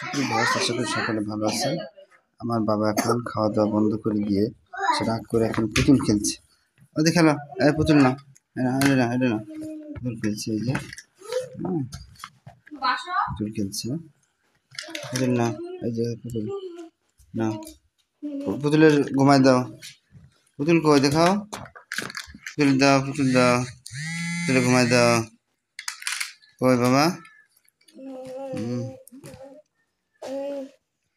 সুপ্রিয় আশা করি সকলে ভালো আছেন। আমার বাবা এখন খাওয়া দাওয়া বন্ধ করে দিয়ে সে রাগ করে এখন পুতুল খেলছে। ওদের খেলো, পুতুল না, এটা না, পুতুল খেলছে। এই যে পুতুল খেলছে, পুতুল না, এই যে পুতুল না, পুতুলের ঘুমাই দাও। পুতুল কই দেখাও, পুতুল দাও, পুতুল দাও, পুতুলে ঘুমাই দাও। কই বাবা?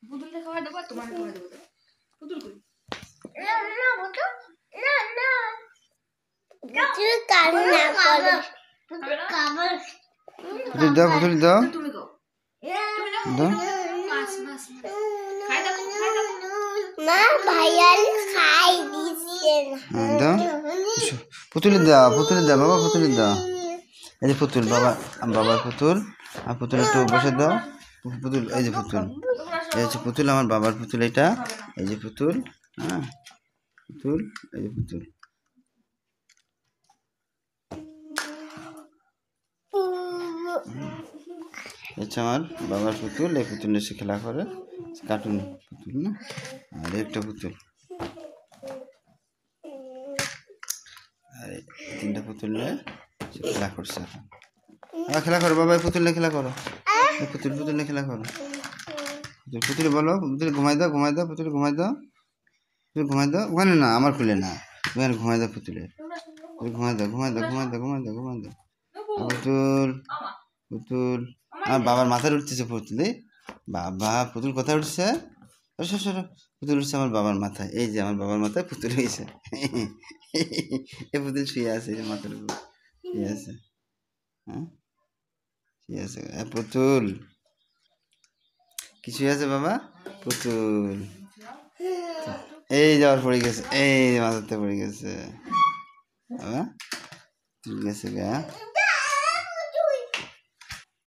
পুতুলকে খাবার দেবো, তোমার খাবার দেবো। পুতুল কই? পুতুল দাও, পুতুল দাও, তুমি গো। দাও। দাও পুতুলি দাও, পুতুলি দাও বাবা, পুতুলি দাও। এই যে পুতুল, বাবার পুতুল। আর পুতুল একটু বসে দাও। পুতুল, এই যে পুতুল, এই হচ্ছে পুতুল, আমার বাবার পুতুল এটা। এই যে পুতুল, হ্যাঁ পুতুল, এই যে পুতুল। এটা আমার বাবার পুতুল। এই পুতুল এসে খেলা করে, কার্টুন পুতুল না। আর একটা পুতুল, আর তিনটা পুতুল নিয়ে খেলা করছে এখন। খেলা করো বাবা, পুতুল নিয়ে খেলা করো, পুতুল নিয়ে খেলা করো। পুতুল বলো, পুতুল ঘুমাই দাও, ঘুমাই দাও, পুতুল ঘুমাই দাও, পুতুল ঘুমাই দাও। ওখানে না, আমার খুলে না, ওখানে ঘুমাই দাও পুতুলের। ঘুমাই দাও, ঘুমাই দাও, ঘুমাই দাও, ঘুমাই দাও, ঘুমাই দাও। পুতুল, পুতুল আমার বাবার মাথায় উঠতেছে পুতুল। বাবা, পুতুল কোথায় উঠছে? পুতুল উঠছে আমার বাবার মাথায়। এই যে আমার বাবার মাথায় পুতুল হয়েছে। এই পুতুল শুয়ে আছে, মাথার উপর শুয়ে আছে। হ্যাঁ শুয়ে আছে পুতুল। কি শুয়ে আছে বাবা? পুতুল। এই যাওয়ার পড়ে গেছে, এই মাথাতে পড়ে গেছে বাবা, ঠিক আছে গা।